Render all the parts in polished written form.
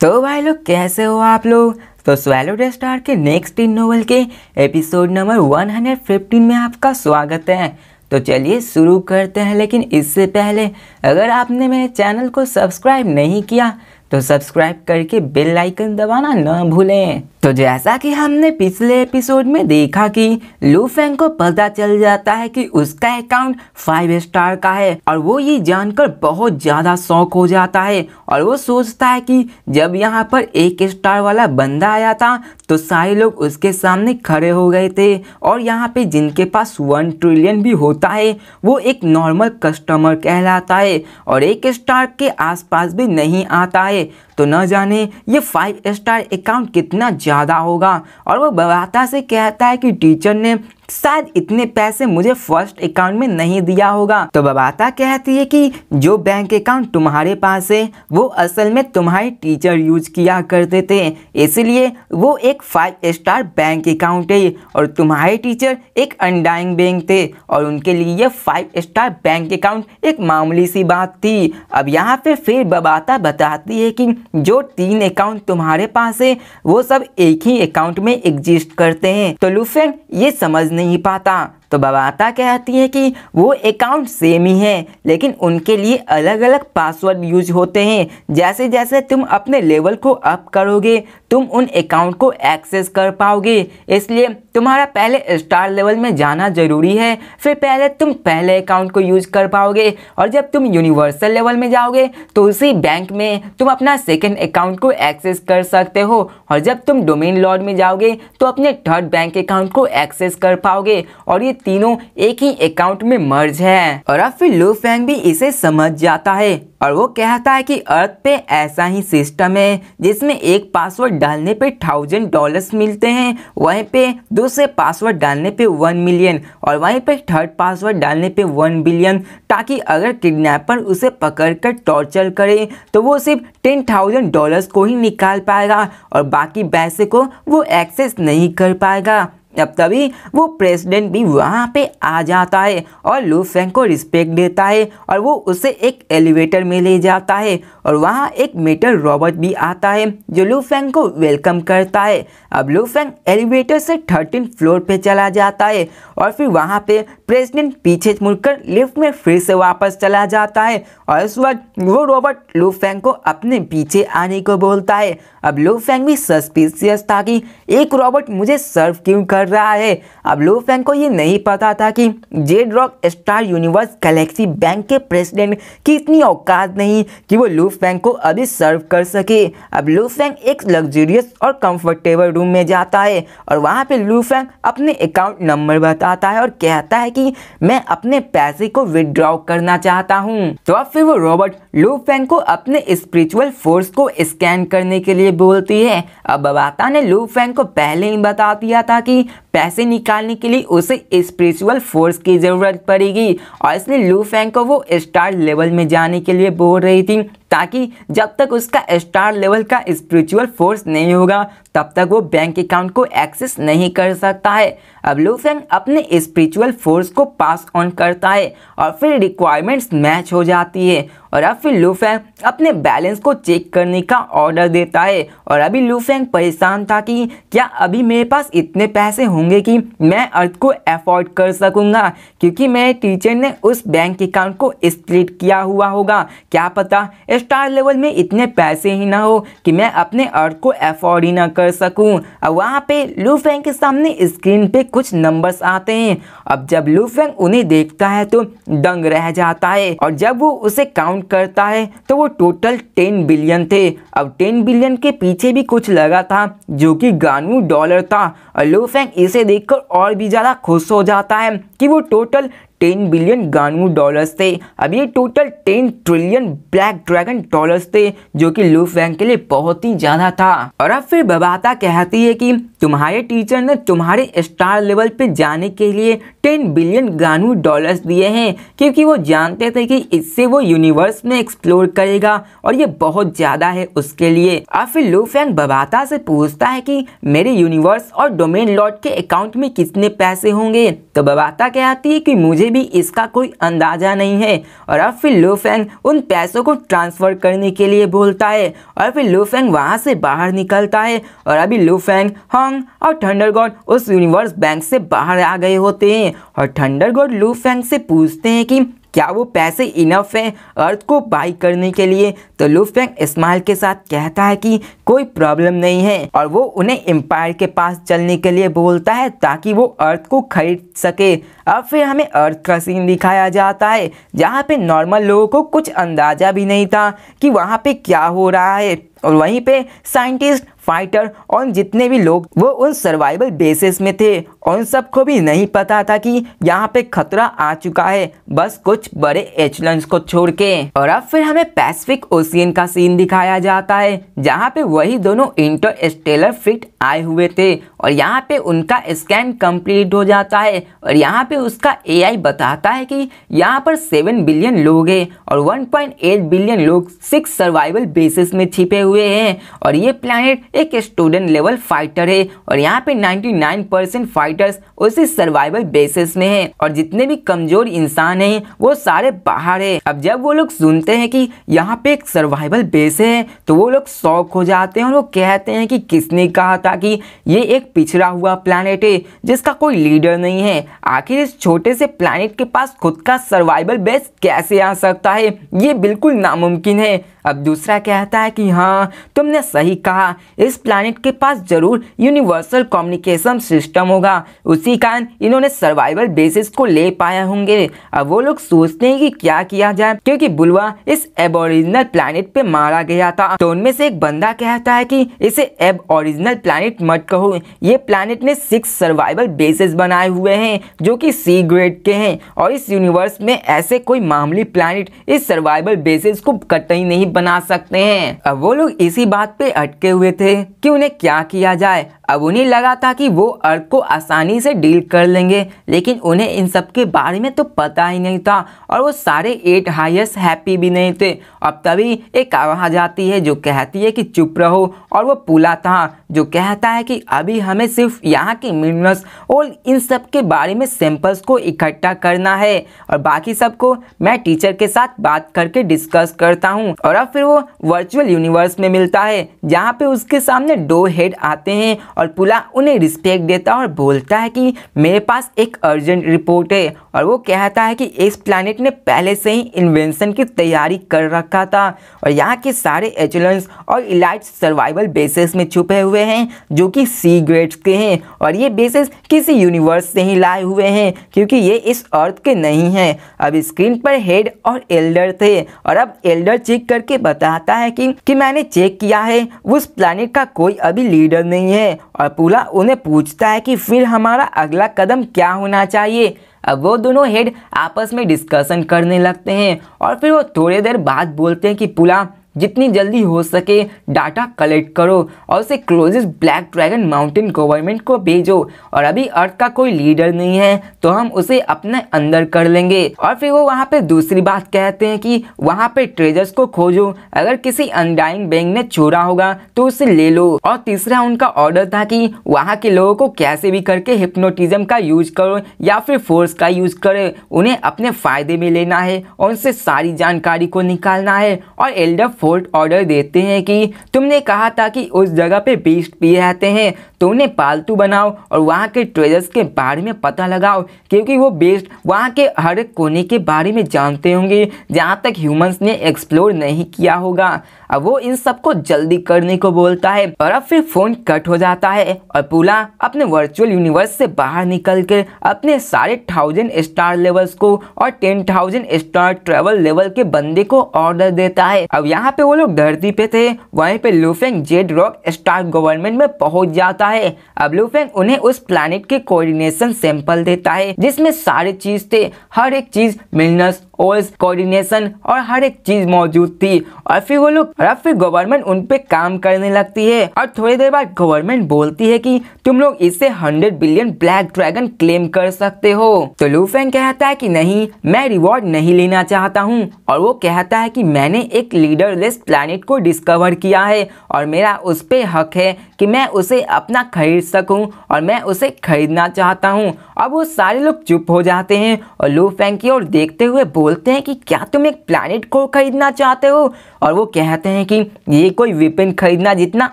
तो भाई लोग कैसे हो आप लोग। तो स्वैलो द स्टार के नेक्स्ट इन नोवेल के एपिसोड नंबर 115 में आपका स्वागत है। तो चलिए शुरू करते हैं, लेकिन इससे पहले अगर आपने मेरे चैनल को सब्सक्राइब नहीं किया तो सब्सक्राइब करके बेल आइकन दबाना ना भूलें। तो जैसा कि हमने पिछले एपिसोड में देखा कि लू फेंग को पता चल जाता है कि उसका अकाउंट 5 स्टार का है और वो ये जानकर बहुत ज़्यादा शॉक हो जाता है और वो सोचता है कि जब यहाँ पर 1 स्टार वाला बंदा आया था तो सारे लोग उसके सामने खड़े हो गए थे और यहाँ पे जिनके पास 1 ट्रिलियन भी होता है वो एक नॉर्मल कस्टमर कहलाता है और 1 स्टार के आसपास भी नहीं आता है। तो न जाने ये 5 स्टार अकाउंट कितना ज़्यादा होगा। और वो बबाता से कहता है कि टीचर ने शायद इतने पैसे मुझे फर्स्ट अकाउंट में नहीं दिया होगा। तो बबाता कहती है कि जो बैंक अकाउंट तुम्हारे पास है वो असल में तुम्हारे टीचर यूज किया करते थे, इसलिए वो एक 5 स्टार बैंक अकाउंट है और तुम्हारे टीचर एक अनडाइंग बैंक थे और उनके लिए ये 5 स्टार बैंक अकाउंट एक मामूली सी बात थी। अब यहाँ पे फिर बबाता बताती है कि जो 3 अकाउंट तुम्हारे पास है वो सब एक ही अकाउंट में एग्जिस्ट करते हैं। तो लू फेंग ये समझ नहीं पाता। तो बबाता कहती है कि वो अकाउंट सेम ही है लेकिन उनके लिए अलग अलग पासवर्ड यूज होते हैं। जैसे जैसे तुम अपने लेवल को अप करोगे तुम उन अकाउंट को एक्सेस कर पाओगे, इसलिए तुम्हारा पहले स्टार लेवल में जाना ज़रूरी है, फिर पहले तुम पहले अकाउंट को यूज कर पाओगे और जब तुम यूनिवर्सल लेवल में जाओगे तो उसी बैंक में तुम अपना सेकंड अकाउंट को एक्सेस कर सकते हो और जब तुम डोमेन लॉर्ड में जाओगे तो अपने थर्ड बैंक अकाउंट को एक्सेस कर पाओगे और ये तीनों एक ही अकाउंट में मर्ज है। और अब फिर लू फेंग भी इसे समझ जाता है और वो कहता है कि अर्थ पे ऐसा ही सिस्टम है जिसमें एक पासवर्ड डालने पे $1000 मिलते हैं, वहीं पे दूसरे पासवर्ड डालने पे 1 मिलियन और वहीं पे थर्ड पासवर्ड डालने पे 1 बिलियन, ताकि अगर किडनैपर उसे पकड़कर टॉर्चर करे तो वो सिर्फ $10,000 को ही निकाल पाएगा और बाकी पैसे को वो एक्सेस नहीं कर पाएगा। अब तभी वो प्रेसिडेंट भी वहाँ पे आ जाता है और लू फेंग को रिस्पेक्ट देता है और वो उसे एक एलिवेटर में ले जाता है और वहाँ एक मेटल रॉबोट भी आता है जो लू फेंग को वेलकम करता है। अब लू फेंग एलिवेटर से 13 फ्लोर पे चला जाता है और फिर वहाँ पे प्रेसिडेंट पीछे मुड़कर लिफ्ट में फिर से वापस चला जाता है और इस वक्त वो रॉबोट लू फेंग को अपने पीछे आने को बोलता है। अब लू फेंग भी सस्पिशियस था कि एक रॉबोट मुझे सर्व क्यों कर रहा है। अब लू फेंग को ये नहीं पता था कि Z rock star universe Galaxy bank के प्रेसिडेंट की इतनी औकात नहीं कि वो लू फेंग को अभी सर्व कर सके। अब लू फेंग एक लग्जरियस और कंफर्टेबल रूम में जाता है और वहाँ पे लू फेंग अपने अकाउंट नंबर बताता है और कहता है कि मैं अपने पैसे को विड्रॉ करना चाहता हूँ। तो अब फिर वो रॉबोट लू फेंग को अपने स्पिरिचुअल फोर्स को स्कैन करने के लिए बोलती है। अब बबाता ने लू फेंग को पहले ही बता दिया था कि पैसे निकालने के लिए उसे स्पिरिचुअल फोर्स की ज़रूरत पड़ेगी और इसलिए लू फेंग को वो स्टार लेवल में जाने के लिए बोल रही थी, ताकि जब तक उसका स्टार लेवल का स्पिरिचुअल फोर्स नहीं होगा तब तक वो बैंक अकाउंट को एक्सेस नहीं कर सकता है। अब लू फेंग अपने स्पिरिचुअल फोर्स को पास ऑन करता है और फिर रिक्वायरमेंट्स मैच हो जाती है और अब फिर लू फेंग अपने बैलेंस को चेक करने का ऑर्डर देता है। और अभी लू फेंग परेशान था कि क्या अभी मेरे पास इतने पैसे होंगे कि मैं अर्थ को अफोर्ड कर सकूंगा, क्योंकि मेरे टीचर ने उस बैंक अकाउंट को स्प्लिट किया हुआ होगा। क्या पता स्टार लेवल में इतने पैसे ही ना हो कि मैं अपने अर्थ को अफोर्ड ही ना कर सकूं। अब वहाँ पे लू फेंग के सामने स्क्रीन पे कुछ नंबर्स आते हैं। अब जब लू फेंग उन्हें देखता है तो दंग रह जाता है और जब वो उसे काउंट करता है तो वो टोटल 10 बिलियन थे। अब 10 बिलियन के पीछे भी कुछ लगा था जो कि गानू डॉलर था और लू फेंग इसे देखकर और भी ज़्यादा खुश हो जाता है कि वो टोटल 10 बिलियन गानू डॉलर्स थे। अब ये total 10 trillion black dragon dollars थे जो कि लू फेंग के लिए बहुत ही ज़्यादा था। और अब फिर बबाता कहती है कि तुम्हारे टीचर ने तुम्हारे स्टार लेवल पे जाने के लिए 10 बिलियन गानू डॉलर्स दिए हैं, क्योंकि वो जानते थे कि इससे वो यूनिवर्स में एक्सप्लोर करेगा और ये बहुत ज़्यादा है उसके लिए। अब फिर लू फेंग बबाता से पूछता है कि मेरे यूनिवर्स और डोमेन लॉर्ड के अकाउंट में कितने पैसे होंगे। तो बताता क्या आती है कि मुझे भी इसका कोई अंदाजा नहीं है। और अब फिर लू फेंग उन पैसों को ट्रांसफर करने के लिए बोलता है और फिर लू फेंग वहां से बाहर निकलता है। और अभी लू फेंग, होंग और थंडर गॉड उस यूनिवर्स बैंक से बाहर आ गए होते हैं और थंडर गॉड लू फेंग से पूछते हैं कि क्या वो पैसे इनफ है अर्थ को बाई करने के लिए। तो लू फेंग स्माइल के साथ कहता है कि कोई प्रॉब्लम नहीं है और वो उन्हें एम्पायर के पास चलने के लिए बोलता है ताकि वो अर्थ को खरीद सके। अब फिर हमें अर्थ का सीन दिखाया जाता है जहाँ पे नॉर्मल लोगों को कुछ अंदाजा भी नहीं था कि वहाँ पे क्या हो रहा है और वहीं पे साइंटिस्ट, फाइटर और जितने भी लोग वो उन सर्वाइवल बेसिस में थे और उन सबको भी नहीं पता था कि यहाँ पे खतरा आ चुका है, बस कुछ बड़े एचलन्स को छोड़ के। और अब फिर हमें पैसिफिक ओशियन का सीन दिखाया जाता है जहाँ पे वही दोनों इंटरस्टेलर फ्लीट आए हुए थे और यहाँ पे उनका स्कैन कंप्लीट हो जाता है और यहाँ पे उसका एआई बताता है कि यहाँ पर 7 बिलियन लोग हैं और 1.8 बिलियन लोग 6 सर्वाइवल बेसिस में छिपे हुए हैं और ये प्लैनेट एक स्टूडेंट लेवल फाइटर है और यहाँ पे 99% फाइटर्स उसी सर्वाइवल बेसिस में हैं और जितने भी कमजोर इंसान हैं वो सारे बाहर है। अब जब वो लोग सुनते हैं कि यहाँ पे एक सर्वाइवल बेस है तो वो लोग शॉक हो जाते हैं और वो कहते हैं कि किसने कहा था कि ये एक पिछड़ा हुआ प्लैनेट है जिसका कोई लीडर नहीं है, आखिर इस छोटे से प्लैनेट के पास खुद का सर्वाइवल बेस कैसे आ सकता है, ये बिल्कुल नामुमकिन है। अब दूसरा कहता है कि हाँ तुमने सही कहा, इस प्लैनेट के पास जरूर यूनिवर्सल कम्युनिकेशन सिस्टम होगा, उसी कारण इन्होंने सर्वाइवल बेसिस को ले पाया होंगे। अब वो लोग सोचते हैं कि क्या किया जाए क्योंकि बुलवा इस एबोरिजिनल प्लैनेट पे मारा गया था। तो उनमें से एक बंदा कहता है कि इसे एबोरिजिनल प्लैनेट मत कहो, ये प्लैनेट ने 6 सर्वाइवल बेसिस बनाए हुए हैं जो कि सी ग्रेड के हैं और इस यूनिवर्स में ऐसे कोई मामूली प्लैनेट इस सर्वाइवल बेसिस को कतई नहीं बना सकते हैं। अब वो लोग इसी बात पे अटके हुए थे कि उन्हें क्या किया जाए। अब उन्हें लगा था कि वो अर्थ को आसानी से डील कर लेंगे लेकिन उन्हें इन सब के बारे में तो पता ही नहीं था और वो सारे 8 हायर्स हैप्पी भी नहीं थे। अब तभी एक आवाज आती है जो कहती है कि चुप रहो और वो पुला था जो कहता है कि अभी हमें सिर्फ यहाँ के मिनरल्स और इन सब के बारे में सैंपल्स को इकट्ठा करना है और बाकी सबको मैं टीचर के साथ बात करके डिस्कस करता हूँ। और अब फिर वो वर्चुअल यूनिवर्स में मिलता है जहाँ पे उसके सामने 2 हेड आते हैं और पुला उन्हें रिस्पेक्ट देता है और बोलता है कि मेरे पास एक अर्जेंट रिपोर्ट है और वो कहता है कि इस प्लैनेट ने पहले से ही इन्वेंशन की तैयारी कर रखा था और यहाँ के सारे एचलन्स और इलाइट सर्वाइवल बेसिस में छुपे हुए हैं जो कि सी ग्रेड्स के हैं और ये बेसिस किसी यूनिवर्स से ही लाए हुए हैं क्योंकि ये इस अर्थ के नहीं हैं। अब स्क्रीन पर हेड और एल्डर थे और अब एल्डर चेक करके बताता है कि मैंने चेक किया है उस प्लैनेट का कोई अभी लीडर नहीं है और पुला उन्हें पूछता है कि फिर हमारा अगला कदम क्या होना चाहिए। अब वो दोनों हेड आपस में डिस्कशन करने लगते हैं और फिर वो थोड़ी देर बाद बोलते हैं कि पुला जितनी जल्दी हो सके डाटा कलेक्ट करो और उसे closest black dragon mountain government को भेजो और अभी अर्थ का कोई लीडर नहीं है तो हम उसे अपने अंदर कर लेंगे। और फिर वो वहाँ पे दूसरी बात कहते हैं कि वहाँ पे ट्रेजर्स को खोजो, अगर किसी अनडाइंग बैंक ने छोड़ा होगा तो उसे ले लो। और तीसरा उनका ऑर्डर था कि वहाँ के लोगों को कैसे भी करके हिप्नोटिज्म का यूज करो या फिर फोर्स का यूज करे, उन्हें अपने फायदे में लेना है और उनसे सारी जानकारी को निकालना है। और एल्डर फोर्ट ऑर्डर देते हैं कि तुमने कहा था कि उस जगह पे बीस्ट भी रहते हैं तो उन्हें पालतू बनाओ और वहाँ के ट्रेजर्स के बारे में पता लगाओ क्योंकि वो बीस्ट वहाँ के हर एक कोने के बारे में जानते होंगे जहाँ तक ह्यूमंस ने एक्सप्लोर नहीं किया होगा। अब वो इन सबको जल्दी करने को बोलता है और अब फिर फोन कट हो जाता है और पुला अपने वर्चुअल यूनिवर्स से बाहर निकल कर अपने सारे 1000 स्टार लेवल्स को और 10,000 स्टार ट्रेवल लेवल के बंदे को ऑर्डर देता है। अब यहाँ पे वो लोग धरती पे थे, वहीं पे लू Feng Z rock star government में पहुंच जाता है। अब लू फेंग उन्हें उस प्लैनेट के कोऑर्डिनेशन सैंपल देता है जिसमें सारे चीज थे, हर एक चीज मिलनस ओल्स कोऑर्डिनेशन और हर एक चीज मौजूद थी। और फिर वो लोग और फिर गवर्नमेंट उन पे काम करने लगती है और थोड़ी देर बाद गवर्नमेंट बोलती है कि तुम लोग इससे 100 बिलियन ब्लैक ड्रैगन क्लेम कर सकते हो। तो लू फेंग कहता है कि नहीं, मैं रिवॉर्ड नहीं लेना चाहता हूँ और वो कहता है कि मैंने एक लीडर कलरलेस प्लैनेट को डिस्कवर किया है और मेरा उस पे हक है कि मैं उसे अपना खरीद सकूं और मैं उसे खरीदना चाहता हूं। अब वो सारे लोग चुप हो जाते हैं और लू फेंग की ओर देखते हुए बोलते हैं कि क्या तुम एक प्लैनेट को खरीदना चाहते हो? और वो कहते हैं कि ये कोई वेपन खरीदना जितना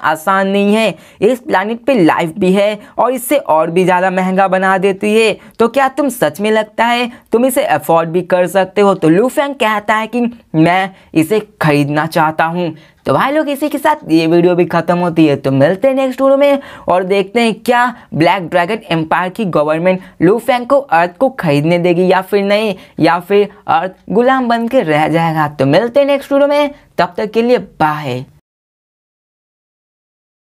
आसान नहीं है, इस प्लैनेट पे लाइफ भी है और इससे और भी ज़्यादा महंगा बना देती है, तो क्या तुम सच में लगता है तुम इसे अफोर्ड भी कर सकते हो? तो लू फेंग कहता है कि मैं इसे खरीदना चाहता हूँ। तो भाई लोग इसी के साथ ये वीडियो भी खत्म होती है। तो मिलते हैं नेक्स्ट वीडियो में और देखते हैं क्या ब्लैक ड्रैगन एम्पायर की गवर्नमेंट लू फेंग को अर्थ को खरीदने देगी या फिर नहीं, या फिर अर्थ गुलाम बन के रह जाएगा। तो मिलते हैं नेक्स्ट वीडियो में, तब तक के लिए बाय।